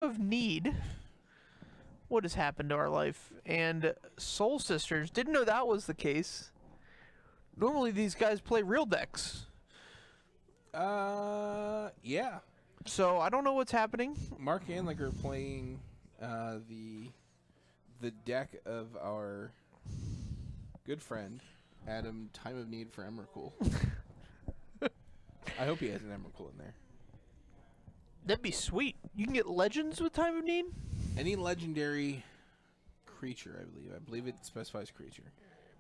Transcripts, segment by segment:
of Need. What has happened to our life? And Soul Sisters. Didn't know that was the case. Normally these guys play real decks. Yeah. So I don't know what's happening. Mark Anliker playing the deck of our good friend Adam. Time of Need for Emrakul. I hope he has an Emrakul in there. That'd be sweet. You can get legends with Time of Need. Any legendary creature, I believe. I believe it specifies creature.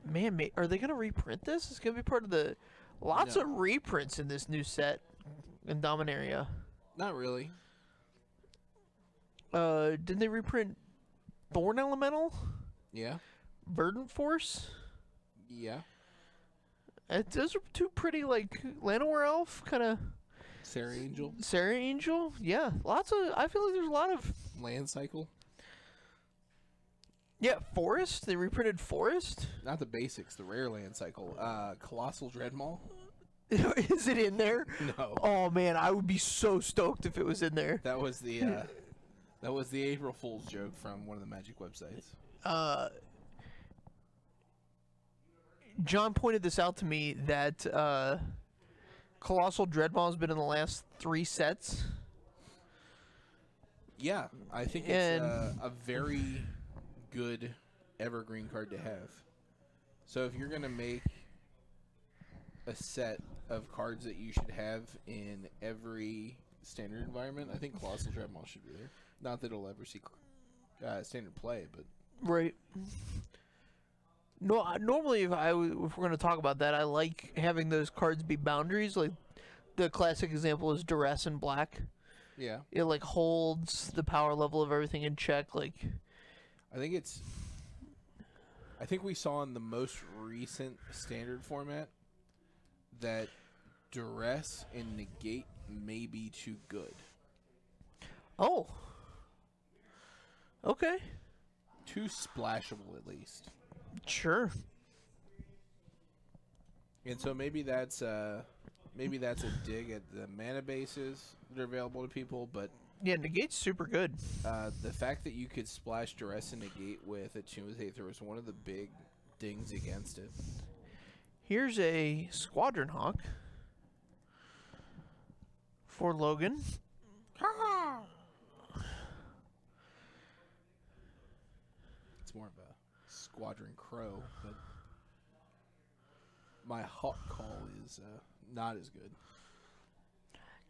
Man, are they gonna reprint this? It's gonna be part of the lots of reprints in this new set in Dominaria. Not really. Didn't they reprint Thorn Elemental? Yeah. Burden Force? Yeah. Those are two pretty, like, Llanowar Elf, kind of... Sarah Angel? Sarah Angel? Yeah, lots of... I feel like there's a lot of... Land Cycle? Yeah, Forest? They reprinted Forest? Not the basics, the rare Land Cycle. Colossal Dreadmaw? Is it in there? No. Oh, man, I would be so stoked if it was in there. That was the April Fool's joke from one of the Magic websites. John pointed this out to me that Colossal Dreadmaw has been in the last 3 sets. Yeah, I think it's a very good evergreen card to have. So if you're going to make a set of cards that you should have in every standard environment, I think Colossal Dreadmaw should be there. Not that it'll ever see standard play, but... Right. No, normally if we're going to talk about that, I like having those cards be boundaries. Like the classic example is Duress in black. Yeah. It like holds the power level of everything in check. Like, I think we saw in the most recent standard format that Duress and Negate may be too good. Oh. Okay. Too splashable, at least. Sure. And so maybe that's a dig at the mana bases that are available to people, but yeah, Negate's super good. The fact that you could splash Duress and Negate with a Tomb of Aether was one of the big dings against it. Here's a Squadron Hawk for Logan. It's more of a Squadron Crow, but my Hawk call is not as good.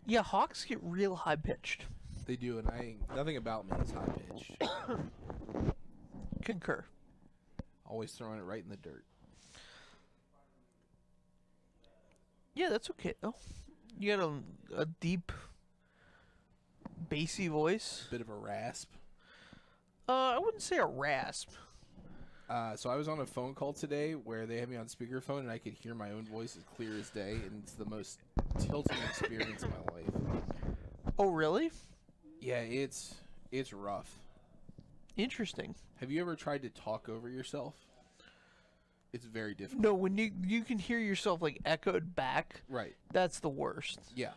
Yeah, Hawks get real high pitched. They do, and nothing about me is high pitched. Concur. Always throwing it right in the dirt. Yeah, that's okay though. You got a deep, bassy voice. Bit of a rasp. I wouldn't say a rasp. So I was on a phone call today where they had me on speakerphone, and I could hear my own voice as clear as day, and it's the most tilting experience of my life. Oh, really? Yeah, it's rough. Interesting. Have you ever tried to talk over yourself? It's very difficult. No, when you can hear yourself like echoed back. Right. That's the worst. Yeah.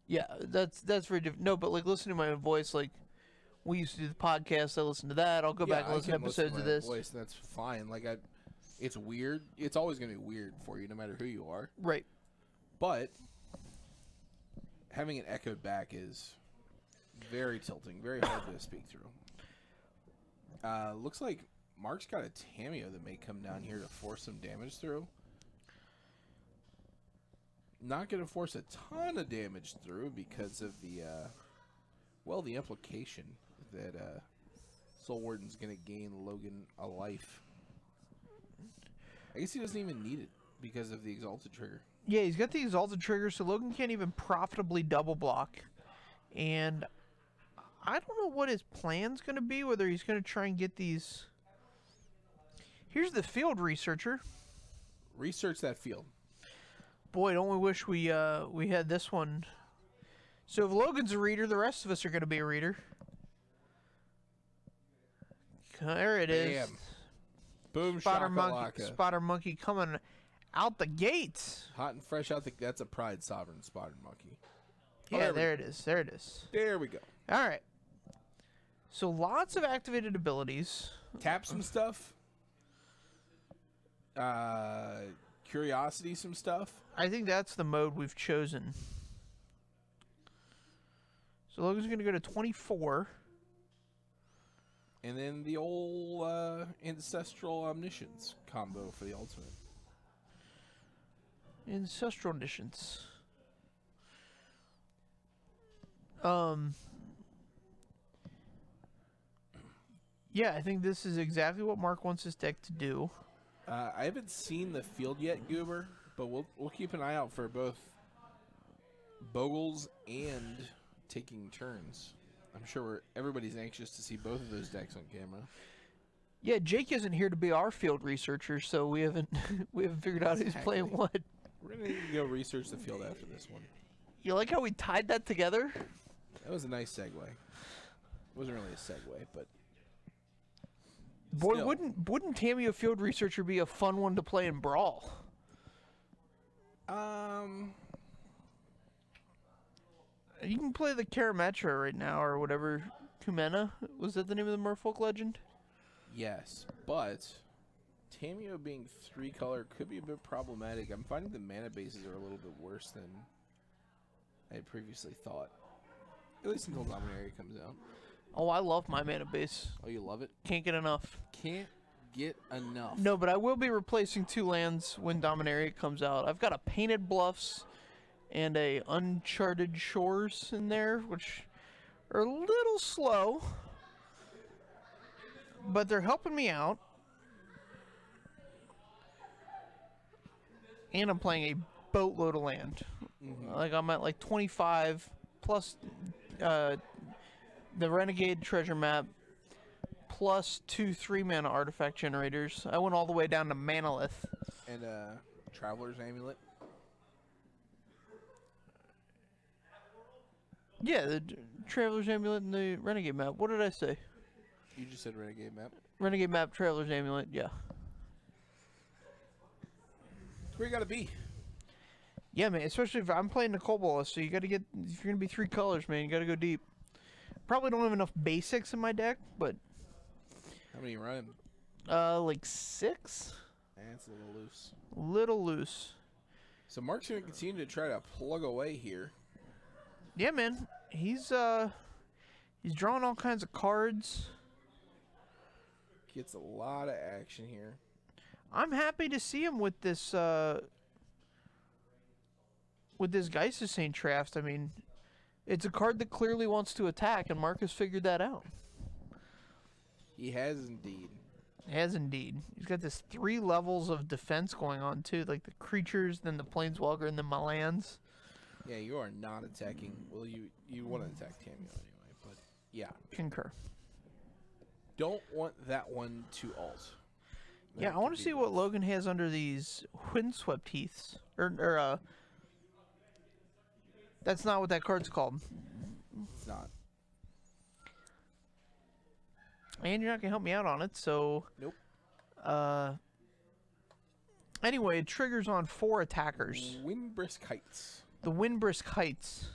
Yeah, that's very different. No, but like listening to my own voice, like we used to do the podcast. I listen to that. I'll go back and listen to episodes of this. Voice, that's fine. Like it's weird. It's always gonna be weird for you, no matter who you are. Right. But having it echoed back is very tilting, very hard to speak through. Looks like Mark's got a Tameo that may come down here to force some damage through. Not going to force a ton of damage through because of the, the implication that Soul Warden's going to gain Logan a life. I guess he doesn't even need it because of the Exalted Trigger. Yeah, he's got the Exalted Trigger, so Logan can't even profitably double block. And I don't know what his plan's going to be, whether he's going to try and get these... Here's the field researcher. Research that field. Boy, don't we wish we had this one. So if Logan's a reader, the rest of us are going to be a reader. There it is. Bam. Boom, Spotter monkey coming out the gates. Hot and fresh out the... That's a Pride Sovereign Spotter Monkey. Yeah, there it is. There it is. There we go. All right. So lots of activated abilities. Tap some stuff. Curiosity some stuff. I think that's the mode we've chosen. So Logan's going to go to 24. And then the old Ancestral Omniscience combo for the ultimate. Ancestral Omniscience. Yeah, I think this is exactly what Mark wants his deck to do. I haven't seen the field yet, Goober, but we'll keep an eye out for both Bogles and taking turns. I'm sure everybody's anxious to see both of those decks on camera. Yeah, Jake isn't here to be our field researcher, so we haven't figured out who's playing what. We're gonna need to go research the field after this one. You like how we tied that together? That was a nice segue. It wasn't really a segue, but boy, still. wouldn't Tammy a field researcher be a fun one to play in Brawl? You can play the Karametra right now, or whatever. Kumena? Was that the name of the Merfolk legend? Yes, but Tameo being 3-color could be a bit problematic. I'm finding the mana bases are a little bit worse than I had previously thought. At least until Dominaria comes out. Oh, I love my mana base. Oh, you love it? Can't get enough. Can't get enough. No, but I will be replacing 2 lands when Dominaria comes out. I've got a Painted Bluffs and a Uncharted Shores in there, which are a little slow, but they're helping me out. And I'm playing a boatload of land. Like I'm at like 25 plus the Renegade treasure map plus 2 3-mana artifact generators. I went all the way down to Manalith. And Traveler's Amulet. Yeah, the Traveler's Amulet and the Renegade map. What did I say? You just said Renegade map. Renegade map, Traveler's Amulet, yeah. That's where you gotta be. Yeah, man, especially if I'm playing the Cobalt, so you gotta get, if you're gonna be 3 colors, man, you gotta go deep. Probably don't have enough basics in my deck, but... How many you running? Like 6? That's a little loose. Little loose. So Mark's gonna continue to try to plug away here. Yeah, man. He's drawing all kinds of cards. Gets a lot of action here. I'm happy to see him with this Geist Saint Traft. I mean, it's a card that clearly wants to attack, and Mark has figured that out. He has indeed. Has indeed. He's got this 3 levels of defense going on too, like the creatures, then the Planeswalker, and then my lands. Yeah, you are not attacking. Well, you want to attack Tameo anyway, but yeah. Concur. Don't want that one to alt. That Yeah, I want to see what Logan has under these Windswept Heaths. Or that's not what that card's called. It's not. And you're not gonna help me out on it, so. Nope. Anyway, it triggers on 4 attackers. Windbrisk Heights. The Windbrisk Heights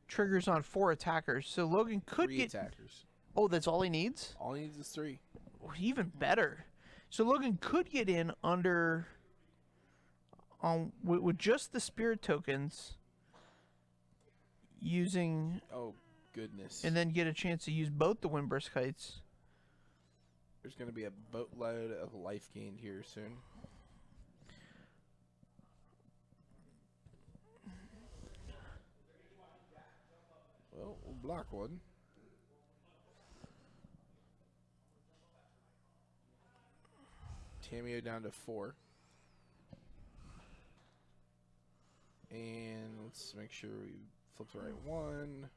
triggers on 4 attackers. So Logan could 3 get. attackers. Oh, that's all he needs? All he needs is 3. Even better. So Logan could get in under. With just the spirit tokens. Using. Oh, goodness. And then get a chance to use both the Windbrisk Heights. There's going to be a boatload of life gained here soon. Well, we'll block one. Tameo down to 4. And let's make sure we flip the right one.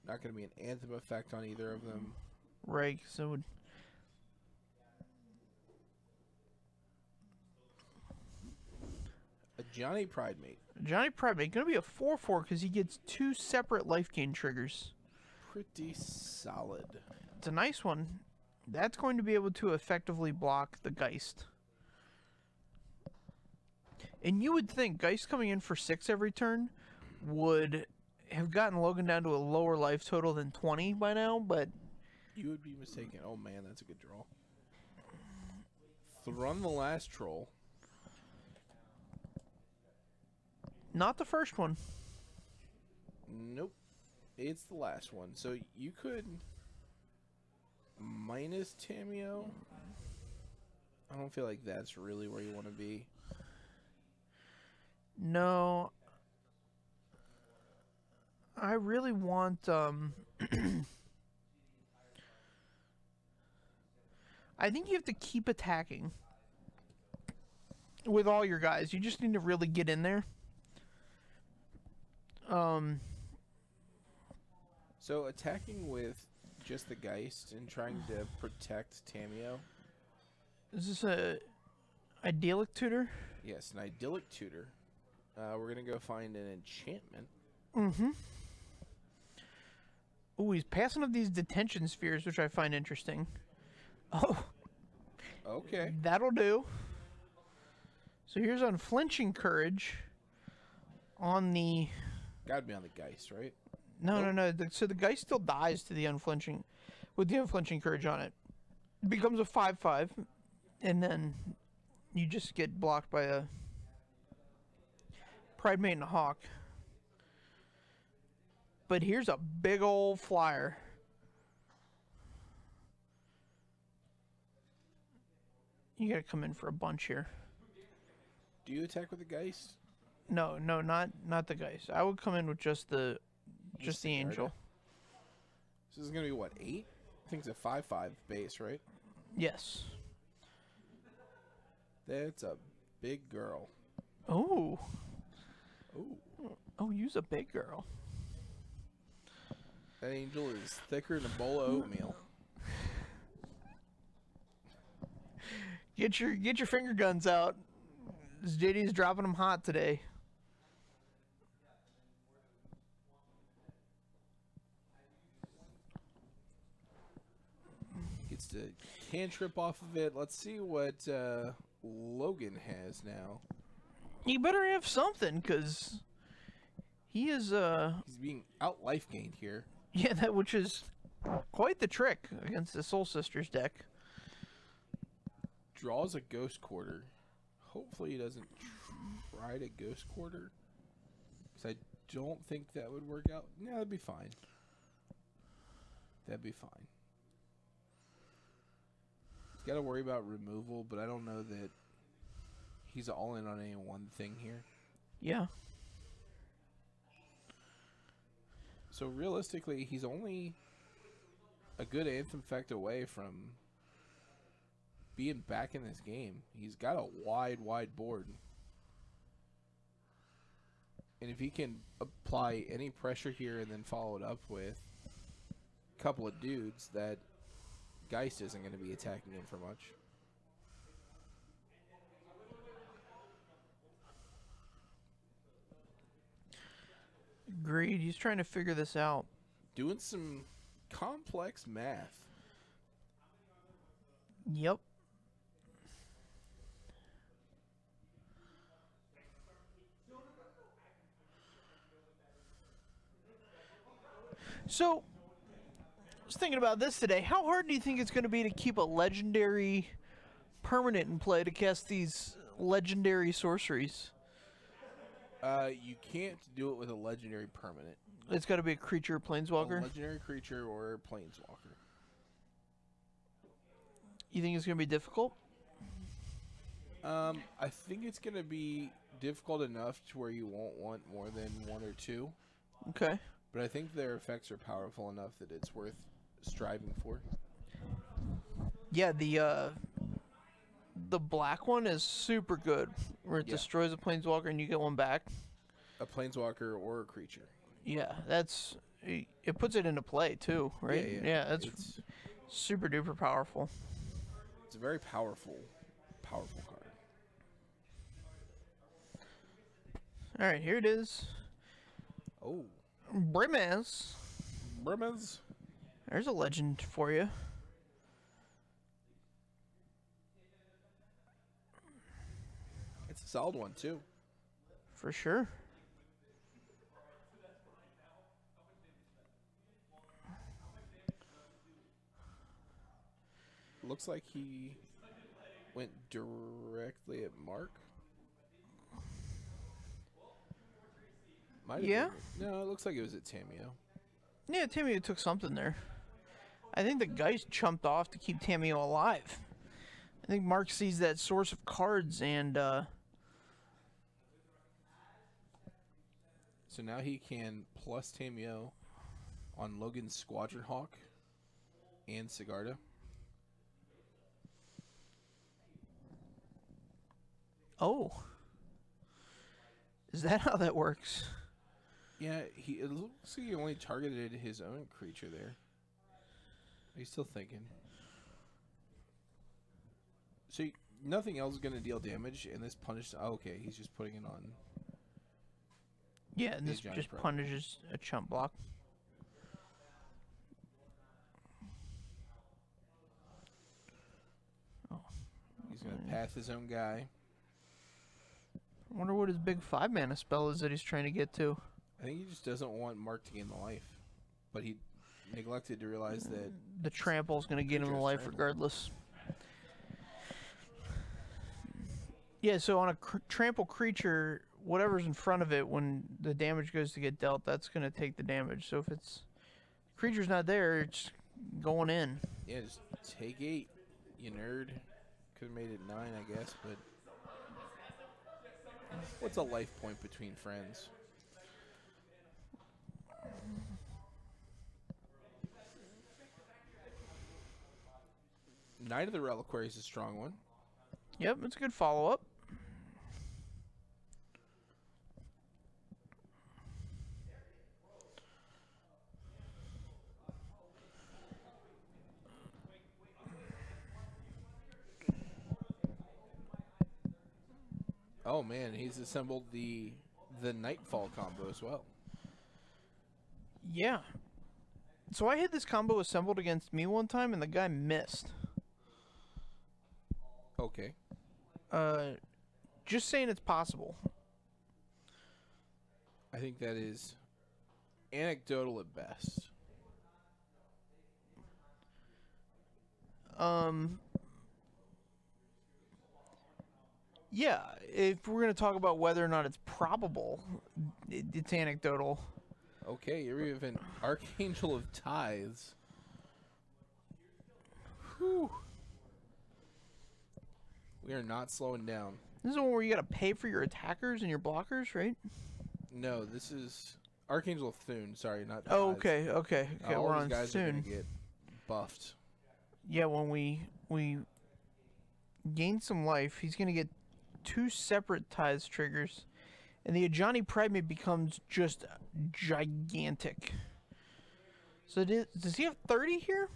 Not going to be an Anthem effect on either of them. Right, so it would. A Johnny Pridemate. Johnny Pridemate, gonna be a 4/4 because he gets 2 separate life gain triggers. Pretty solid. It's a nice one. That's going to be able to effectively block the Geist. And you would think Geist coming in for 6 every turn would have gotten Logan down to a lower life total than 20 by now, but You would be mistaken. Oh man, that's a good draw. Thrun the last troll. not the first one. Nope. It's the last one. So you could minus Tamio. I don't feel like that's really where you want to be. No. I really want I think you have to keep attacking with all your guys. You just need to really get in there. So attacking with just the Geist and trying to protect Tamio. Is this a idyllic tutor? Yes, an idyllic tutor. We're gonna go find an enchantment. Mm-hmm. Ooh, he's passing up these detention spheres, which I find interesting. Oh. Okay. That'll do. So here's Unflinching Courage on the... Gotta be on the Geist, right? No, Nope. no. So the guy still dies to the Unflinching... with the Unflinching Courage on it. It becomes a 5/5, and then you just get blocked by a Pride Mate and a Hawk. But here's a big old flyer. You gotta come in for a bunch here. Do you attack with the Geist? No, not the guys. I would come in with just the angel. So this is gonna be what, 8? I think it's a 5/5 base, right? Yes. That's a big girl. Oh. Ooh. Oh, use a big girl. That angel is thicker than a bowl of oatmeal. Get your finger guns out. This JD's dropping them hot today. Gets to cantrip off of it. Let's see what Logan has now. You better have something, cause he is He's being out life gained here. yeah, that which is quite the trick against the Soul Sisters deck. Draws a Ghost Quarter. Hopefully he doesn't try to Ghost Quarter, because I don't think that would work out. Yeah, that'd be fine. That'd be fine. He's got to worry about removal, but I don't know that he's all in on any one thing here. Yeah. So realistically, he's only a good Anthem effect away from being back in this game. He's got a wide board. And if he can apply any pressure here and then follow it up with a couple of dudes, that Geist isn't going to be attacking him for much. Agreed. He's trying to figure this out. Doing some complex math. Yep. So, I was thinking about this today. How hard do you think it's going to be to keep a legendary permanent in play to cast these legendary sorceries? You can't do it with a legendary permanent. It's got to be a creature, planeswalker. A legendary creature or planeswalker. You think it's going to be difficult? I think it's going to be difficult enough to where you won't want more than 1 or 2. Okay. But I think their effects are powerful enough that it's worth striving for. Yeah, the black one is super good, where it destroys a planeswalker and you get one back. A planeswalker or a creature. Yeah, that's it puts it into play too, right? Yeah, that's super duper powerful. It's a very powerful card. All right, here it is. Oh, Brimaz. Brimaz. There's a legend for you. It's a solid one too. For sure. looks like he went directly at Mark. Might have Yeah? been. No, it looks like it was at Tamio. Yeah, Tamio took something there. I think the Geist chumped off to keep Tamio alive. I think Mark sees that source of cards and, So now he can plus Tamio on Logan's Squadron Hawk and Sigarda. Oh. Is that how that works? Yeah, it looks like he only targeted his own creature there. He's still thinking. So nothing else is going to deal damage, and this punish... Oh, okay, he's just putting it on... Yeah, and this just punishes a chump block. Oh. He's going to pass his own guy. I wonder what his big 5-mana spell is that he's trying to get to. I think he just doesn't want Mark to gain the life. But he neglected to realize that... The trample's going to get him the life regardless. Yeah, so on a trample creature, whatever's in front of it, when the damage goes to get dealt, that's going to take the damage. So if it's... creature's not there, it's going in. Yeah, just take 8, you nerd. Could have made it 9, I guess, but... What's a life point between friends? Knight of the Reliquary is a strong one. Yep, it's a good follow-up. Oh man, he's assembled the Nightfall combo as well. Yeah. So I had this combo assembled against me one time, and the guy missed. Okay. Just saying it's possible. I think that is anecdotal at best. Yeah, if we're going to talk about whether or not it's probable, it's anecdotal. Okay, you're even Archangel of Tithes. Whew. We are not slowing down. This is the one where you got to pay for your attackers and your blockers, right? No, this is Archangel of Thune. Sorry, not Tithes. Oh, okay. All We're these on guys are Thune. going to get buffed. Yeah, when we gain some life, he's going to get 2 separate Tithes triggers, and the Ajani Primate becomes just gigantic. So does he have 30 here?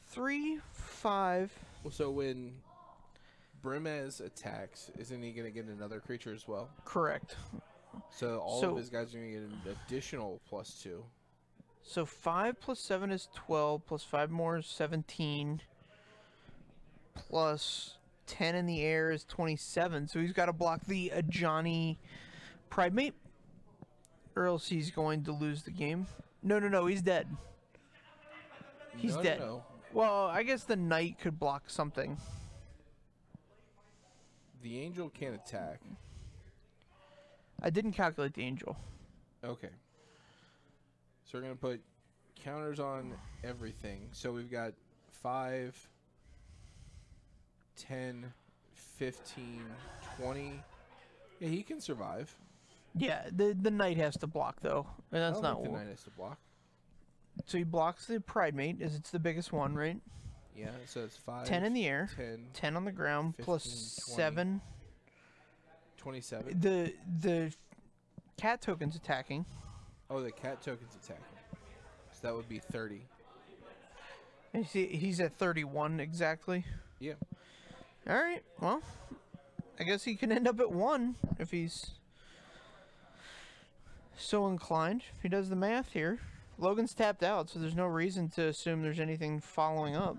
3, 5. So when Brimez attacks, isn't he going to get another creature as well? Correct. So all of his guys are going to get an additional +2. So 5 plus 7 is 12, plus 5 more is 17, plus 10 in the air is 27. So he's got to block the Ajani Primate, or else he's going to lose the game. No, he's dead. He's dead. No. Well, I guess the Knight could block something. The Angel can't attack. I didn't calculate the Angel. Okay. So we're going to put counters on everything. So we've got 5, 10, 15, 20. Yeah, he can survive. Yeah, the Knight has to block, though. And that's not the Knight has to block. So he blocks the Primate, as it's the biggest one, right? Yeah, so it's 5. 10 in the air. 10. 10 on the ground, 15, plus 20, 7. 27. The cat token's attacking. Oh, the cat token's attacking. So that would be 30. And you see, he's at 31 exactly. Yeah. All right. Well, I guess he can end up at 1 if he's so inclined. If he does the math here. Logan's tapped out, so there's no reason to assume there's anything following up.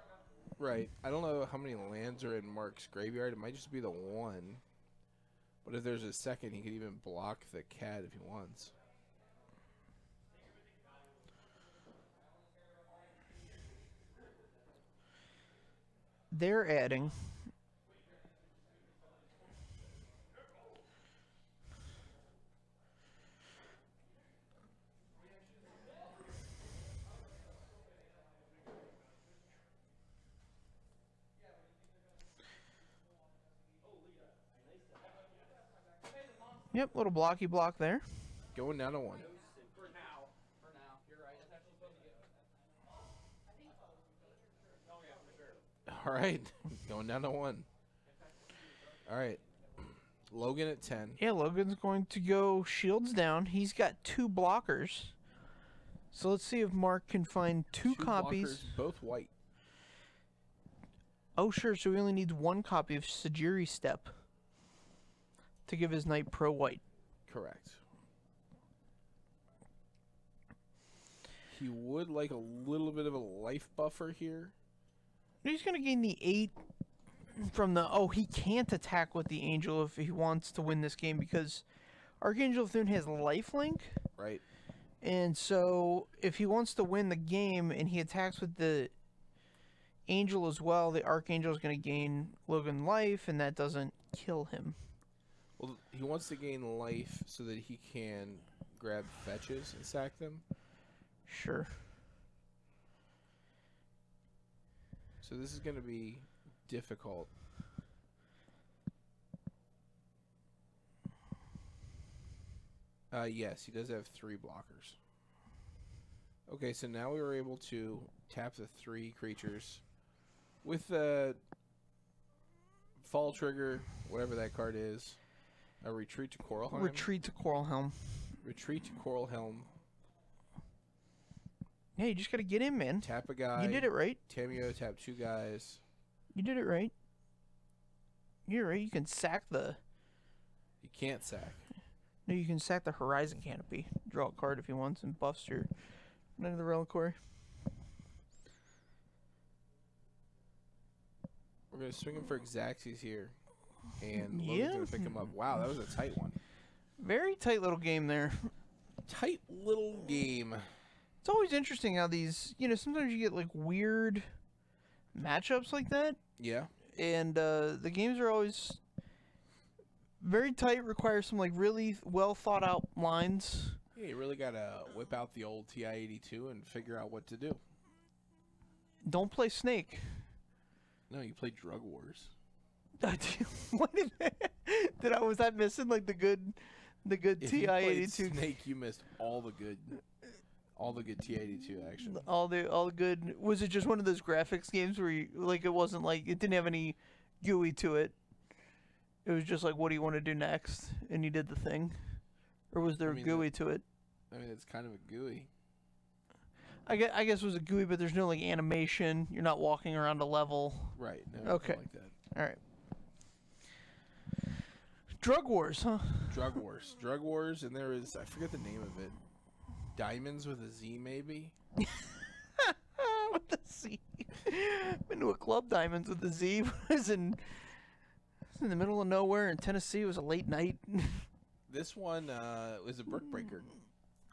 Right. I don't know how many lands are in Mark's graveyard. It might just be the 1. But if there's a second, he could even block the cat if he wants. they're adding. Yep, little blocky block there. Going down to 1. All right, going down to 1. All right, Logan at 10. Yeah, Logan's going to go shields down. He's got 2 blockers. So let's see if Mark can find 2 copies. Blockers, both white. Oh, sure. So he only needs 1 copy of Sajiri Step to give his Knight Pro White. Correct. He would like a little bit of a life buffer here. He's going to gain the 8 from the... Oh, he can't attack with the Angel if he wants to win this game because Archangel of Thune has lifelink. Right. And so if he wants to win the game and he attacks with the Angel as well, the Archangel is going to gain Logan life, and that doesn't kill him. Well, he wants to gain life so that he can grab fetches and sack them. Sure. So this is going to be difficult. Yes, he does have 3 blockers. Okay, so now we were able to tap the 3 creatures with the fall trigger, whatever that card is. A retreat to Coralhelm. Retreat to Coralhelm. Retreat to Coralhelm. Yeah, you just got to get in, man. Tap a guy. You did it right. Tamio, tap 2 guys. You did it right. You're right. You can sack the... You can't sack. No, you can sack the Horizon Canopy. Draw a card if he wants and buffs your Knight of the Reliquary. We're going to swing him for Xaxes here. And Yeah. Logan's going to pick him up. Wow, that was a tight one. Very tight little game there. Tight little game. It's always interesting how these, you know, sometimes you get like weird matchups like that. Yeah. And the games are always very tight, require some like really well thought out lines. Yeah, you really got to whip out the old TI-82 and figure out what to do. Don't play Snake. No, you play Drug Wars. What was I missing like the good If you played TI-82? Snake, you missed all the good TI-82 action. All the good. Was it just one of those graphics games where you like it wasn't like it didn't have any GUI to it? It was just like, what do you want to do next? And you did the thing, or was there a GUI to it? I mean, it's kind of a GUI. I guess it was a GUI, but there's no like animation. You're not walking around a level. Right. No, Okay. like that. All right. Drug Wars, huh? Drug Wars. Drug Wars, and there is, I forget the name of it. Diamonds with a Z, maybe? With the Z. Been to a club, Diamonds with a Z. It was in the middle of nowhere in Tennessee. It was a late night. This one was a brick breaker.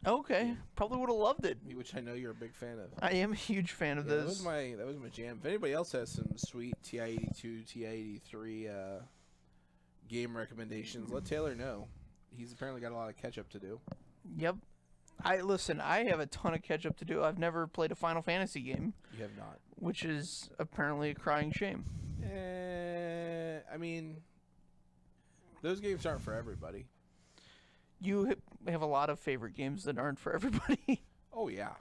Okay. Probably would have loved it. Which I know you're a big fan of. I am a huge fan of Yeah, this. that was my jam. If anybody else has some sweet TI-82, TI-83 game recommendations, let Taylor know. He's apparently got a lot of catch up to do. Yep. Listen, I have a ton of catch up to do. I've never played a Final Fantasy game. You have not. Which is apparently a crying shame. I mean, those games aren't for everybody. You have a lot of favorite games that aren't for everybody. Oh, yeah.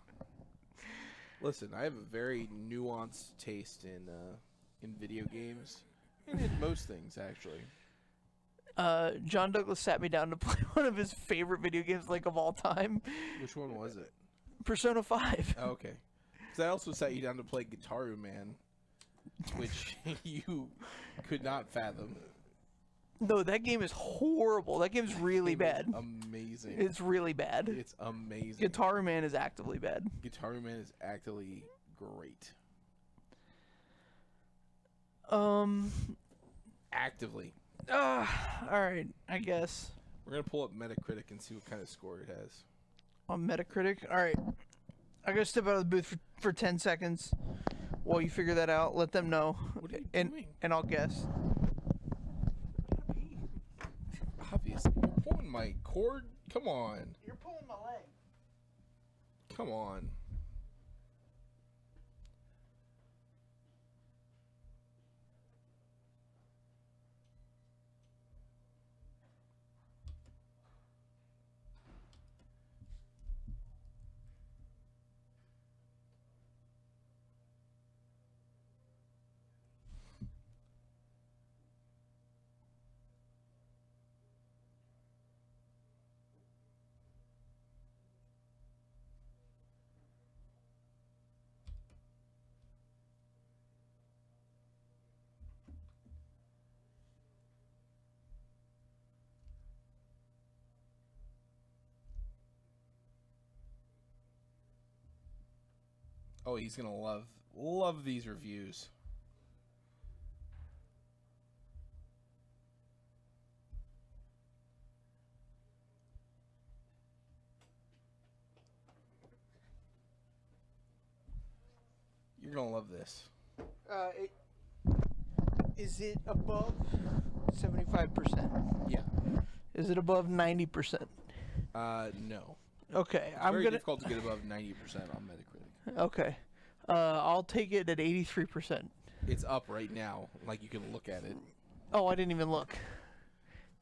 Listen, I have a very nuanced taste in video games. And in most things, actually. John Douglas sat me down to play one of his favorite video games, like, of all time. Which one was it? Persona 5. Oh, okay. Because I also sat you down to play Guitaru Man, which you could not fathom. No, that game is horrible. That game's really bad. Amazing. It's really bad. It's amazing. Guitaru Man is actively bad. Guitaru Man is actively great. Actively. Alright, I guess. We're going to pull up Metacritic and see what kind of score it has. On Metacritic? Alright. I gotta step out of the booth for 10 seconds. While you figure that out, let them know. What are you doing? And I'll guess. Obviously, you're pulling my cord. Come on. You're pulling my leg. Come on. Oh, he's gonna love these reviews. You're gonna love this. Is it above 75%? Yeah. Is it above 90%? No. Okay, It's very difficult to get above 90% on Metacritic. Okay, I'll take it at 83%. It's up right now. Like, you can look at it. Oh, I didn't even look.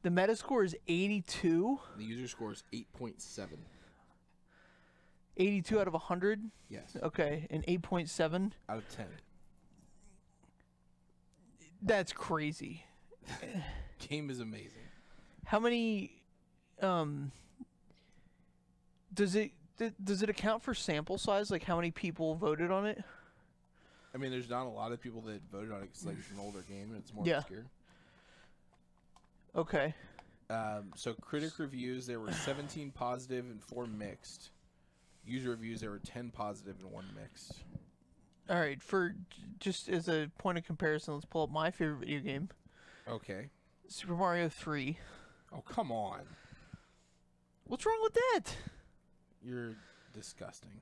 The Metascore is 82. The user score is 8.7. 82 out of 100? Yes. Okay, and 8.7? Out of 10. That's crazy. Game is amazing. How many does it account for sample size, like how many people voted on it? I mean, there's not a lot of people that voted on it because like, it's an older game and it's more Yeah. obscure. Okay. So critic reviews, there were 17 positive and 4 mixed. User reviews, there were 10 positive and 1 mixed. All right, for just as a point of comparison, let's pull up my favorite video game. Okay. Super Mario 3. Oh, come on. What's wrong with that? You're disgusting.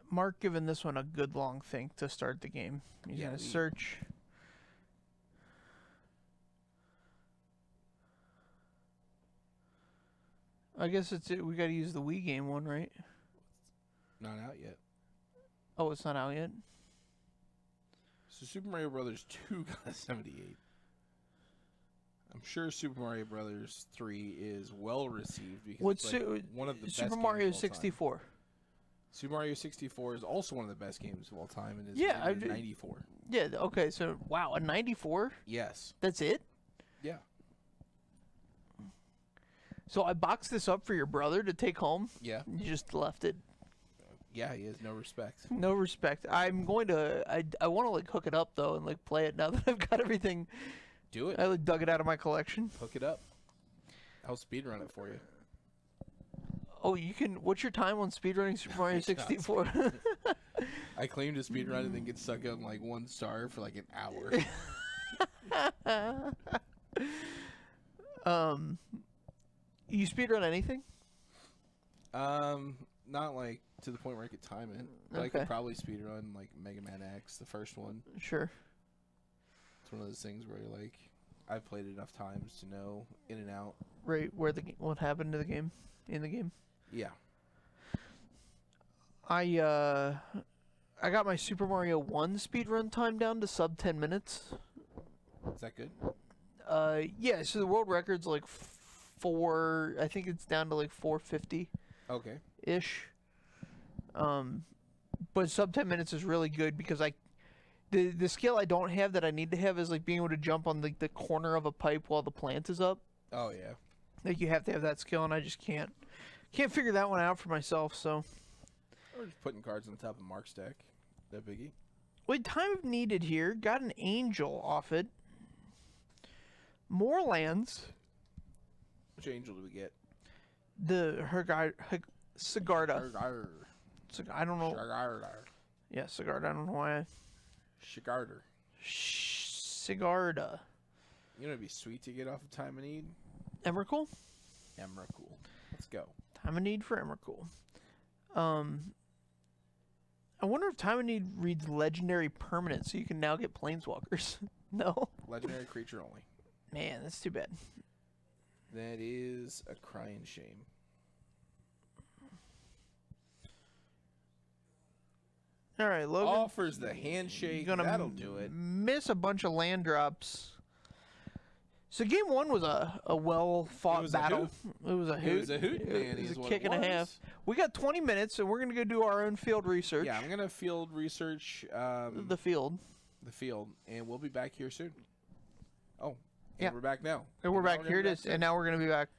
Mark giving this one a good long think to start the game. He's gonna search. I guess we gotta use the Wii game one, right? Not out yet. Oh, it's not out yet? So Super Mario Brothers 2 got a 78. I'm sure Super Mario Brothers 3 is well received because What's it's like one of the best Super games Mario of all time. 64? Super Mario 64 is also one of the best games of all time and is Yeah, rated a 94. Yeah, okay, so wow, a 94? Yes. That's it? Yeah. So I boxed this up for your brother to take home? Yeah. You just left it. Yeah, he has no respect. No respect. I'm going to I want to like hook it up though and like play it now that I've got everything. Do it. I like dug it out of my collection. Hook it up. I'll speedrun it for you. Oh, you can. What's your time on speedrunning Super Mario 64? I claim to speedrun and then get stuck on like 1 star for like an hour. You speedrun anything? Not like to the point where I could time it. But I could probably speedrun like Mega Man X, the first one. Sure. It's one of those things where you're like, I've played it enough times to know in and out. Right, what happened to the game, in the game. Yeah. I got my Super Mario 1 speedrun time down to sub 10 minutes. Is that good? Yeah, so the world record's like I think it's down to like 450. Okay. Ish. But sub 10 minutes is really good because the skill I don't have that I need to have is like being able to jump on like the corner of a pipe while the plant is up. Oh yeah. Like you have to have that skill and I just can't figure that one out for myself, so. Or just putting cards on top of Mark's deck. That biggie. Wait, time of needed here. Got an angel off it. More lands. Which angel do we get? The Sigarda. I don't know. Sigarda. Yeah, Sigarda. I don't know why. Sigarda. Sigarda. You know, it'd be sweet to get off of Time of Need. Emrakul? Emrakul. Let's go. Time of Need for Emrakul. I wonder if Time of Need reads Legendary Permanent, so you can now get Planeswalkers. No? Legendary creature only. Man, that's too bad. That is a crying shame. All right, Logan. Offers the handshake. That'll do it. Miss a bunch of land drops. So game one was a well-fought battle. It was a hoot. It was a hoot, man. It was a kick and a half. We got 20 minutes, so we're going to go do our own field research. Yeah, I'm going to field research the field. The field, and we'll be back here soon. Oh, yeah. We're back now. And we're back. Here it is. And now we're going to be back